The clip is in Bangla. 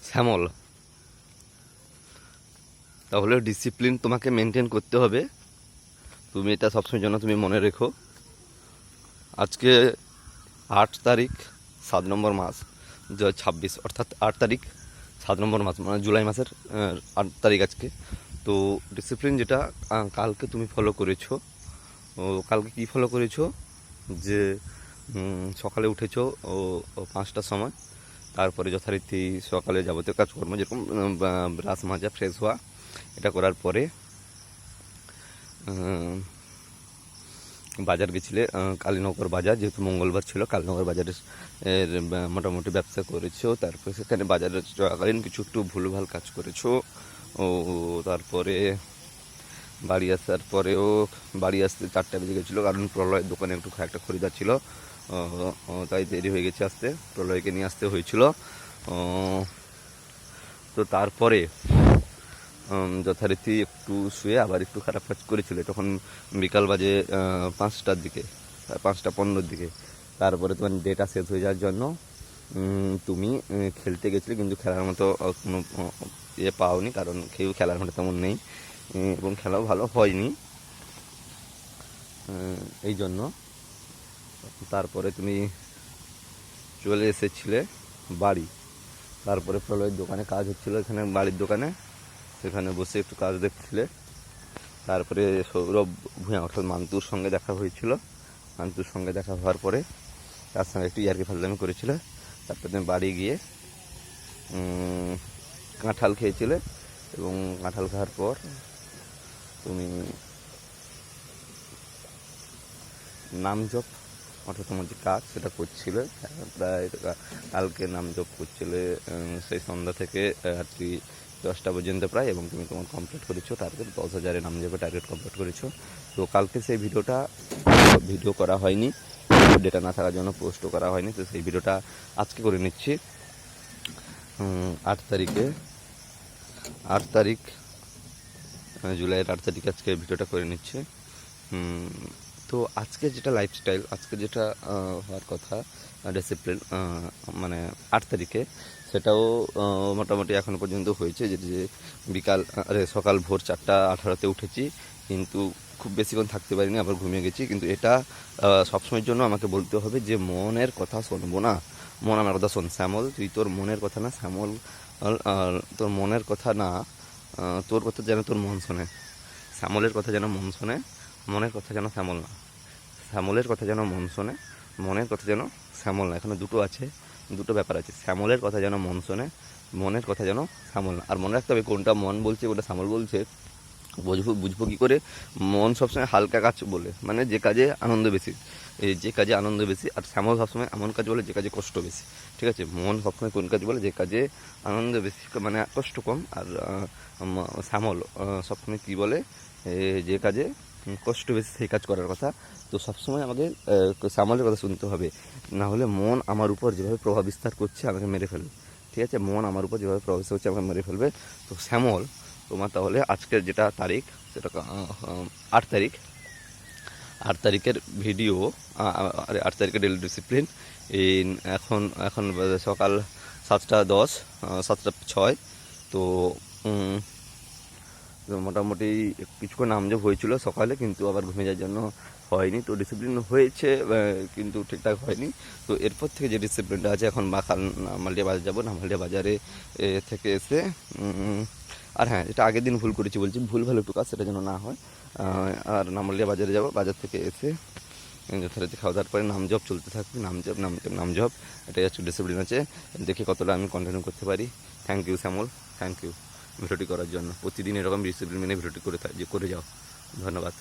শ্যামল, তাহলে ডিসিপ্লিন তোমাকে মেনটেন করতে হবে। তুমি এটা সবসময় জন্য তুমি মনে রেখো। আজকে 8 তারিখ 7 নম্বর মাস 2026, অর্থাৎ 8 তারিখ 7 নম্বর মাস, মানে জুলাই মাসের 8 তারিখ আজকে। তো ডিসিপ্লিন যেটা কালকে তুমি ফলো করেছো, কালকে কি ফলো করেছো যে সকালে উঠেছো 5টার সময়, তারপরে যথারীতি সকালে যাবতীয় কাজকর্ম যেরকম ব্রাশ মাজা, ফ্রেশ হওয়া, এটা করার পরে বাজার গেছিলে, কালীনগর বাজার, যেহেতু মঙ্গলবার ছিল কালীনগর বাজারের মোটামুটি ব্যবসা করেছো। তারপরে সেখানে বাজারে চলাকালীন কিছু একটু ভুলভাল কাজ করেছো। ও তারপরে বাড়ি আসার পরেও বাড়ি আসতে 4টা বেজে গেছিলো, কারণ প্রলয়ের দোকানে একটু একটা খরিদার ছিল, তাই দেরি হয়ে গেছে আসতে, প্রলয়কে নিয়ে আসতে হয়েছিল। তো তারপরে যথারীতি একটু শুয়ে আবার একটু খারাপ কাজ করেছিল, তখন বিকাল বাজে 5টার দিকে, 5টা 15-র দিকে। তারপরে তোমার ডেটা শেষ হয়ে যাওয়ার জন্য তুমি খেলতে গেছিলে, কিন্তু খেলার মতো কোনো ইয়ে পাওনি, কারণ কেউ খেলার মতো তেমন নেই এবং খেলাও ভালো হয়নি এই জন্য। তারপরে তুমি চলে এসেছিলে বাড়ি। তারপরে প্রলয়ের দোকানে কাজ হচ্ছিলো, এখানে বাড়ির দোকানে, সেখানে বসে একটু কাজ দেখছিলে। তারপরে সৌরভ ভূঁইয়া অর্থাৎ মান্তুর সঙ্গে দেখা হয়েছিল। মান্তুর সঙ্গে দেখা হওয়ার পরে তার সঙ্গে একটু ইয়ার্কি ফাজলামি করেছিল। তারপরে তুমি বাড়ি গিয়ে কাঁঠাল খেয়েছিলে, এবং কাঁঠাল খাওয়ার পর তুমি নাম জপ অর্থাৎ তোমার যে কাজ সেটা করছিলে, প্রায় কালকে নাম জপ করছিলে সেই সন্ধ্যা থেকে রাত্রি 10টা পর্যন্ত প্রায়, এবং তুমি তোমার কমপ্লিট করেছো টার্গেট 10,000 নাম জপে টার্গেট কমপ্লিট করেছো। তো কালকে সেই ভিডিও করা হয়নি, ডেটা না থাকার জন্য পোস্টও করা হয়নি। তো সেই ভিডিওটা আজকে করে নিচ্ছি 8 তারিখ জুলাইয়ের 8 তারিখে আজকে ভিডিওটা করে নিচ্ছি। তো আজকে যেটা লাইফস্টাইল, আজকে যেটা হওয়ার কথা ডিসিপ্লিন, মানে 8 তারিখে, সেটাও মোটামুটি এখনও পর্যন্ত হয়েছে। যে সকাল ভোর 4টা 18-তে উঠেছি, কিন্তু খুব বেশিক্ষণ থাকতে পারিনি, আবার ঘুমিয়ে গেছি। কিন্তু এটা সবসময়ের জন্য আমাকে বলতে হবে যে মনের কথা শুনবো না, মন আমার কথা শোন। শ্যামল, তুই তোর মনের কথা না, শ্যামল তোর মনের কথা না, তোর কথা যেন তোর মন শোনে, শ্যামলের কথা যেন মন শোনে, মনের কথা যেন শ্যামল না। শ্যামলের কথা যেন মন শোনে, মনের কথা যেন শ্যামল না। এখানে দুটো ব্যাপার আছে। শ্যামলের কথা যেন মন শোনে, মনের কথা যেন শ্যামল না। আর মনে রাখতে হবে কোনটা মন বলছে কোনটা শ্যামল বলছে। বুঝবো কী করে? মন সবসময় হালকা কাজ বলে, মানে যে কাজে আনন্দ বেশি, আর শ্যামল সবসময় এমন কাজ বলে যে কাজে কষ্ট বেশি। ঠিক আছে, মন সবসময় কোন কাজ বলে? যে কাজে আনন্দ বেশি, মানে কষ্ট কম। আর শ্যামল সবসময় কী বলে? যে কাজে কষ্ট বেশি, সেই কাজ করার কথা। তো সবসময় আমাকে শ্যামলের কথা শুনতে হবে, না হলে মন আমার উপর যেভাবে প্রভাব বিস্তার করছে আমাকে মেরে ফেলবে। ঠিক আছে, মন আমার উপর যেভাবে প্রভাব বিস্তার করছে আমাকে মেরে ফেলবে। তো শ্যামল, তোমার তাহলে আজকের যেটা তারিখ, সেটা 8 তারিখ, 8 তারিখের ভিডিও, 8 তারিখের ডেলি ডিসিপ্লিন। এখন সকাল 7টা 10, 7টা 6। তো মোটামুটি কিছুক্ষণ নামজপ হয়েছিল সকালে, কিন্তু আবার ঘুমিয়ে যাওয়ার জন্য হয়নি। তো ডিসিপ্লিন হয়েছে কিন্তু ঠিকঠাক হয়নি। তো এরপর থেকে যে ডিসিপ্লিনটা আছে, এখন নামালিয়া বাজার যাবো, নামালিয়া বাজারে থেকে এসে আর হ্যাঁ, এটা আগের দিন ভুল করেছি বলছি, ভুল ভালো একটু কাজ, সেটা যেন না হয়। আর নামালিয়া বাজারে যাব, বাজার থেকে এসে যথারীতি খাওয়া দাওয়ার পরে নামজপ চলতে থাকবে, নামজপ, এটাই হচ্ছে ডিসিপ্লিন আছে। দেখি কতটা আমি কন্টিনিউ করতে পারি। Thank you Shyamal, thank you ভিডিওটি করার জন্য। প্রতিদিন এরকম ডিসিপ্লিন মেনে ভিডিওটি করে যাও। ধন্যবাদ।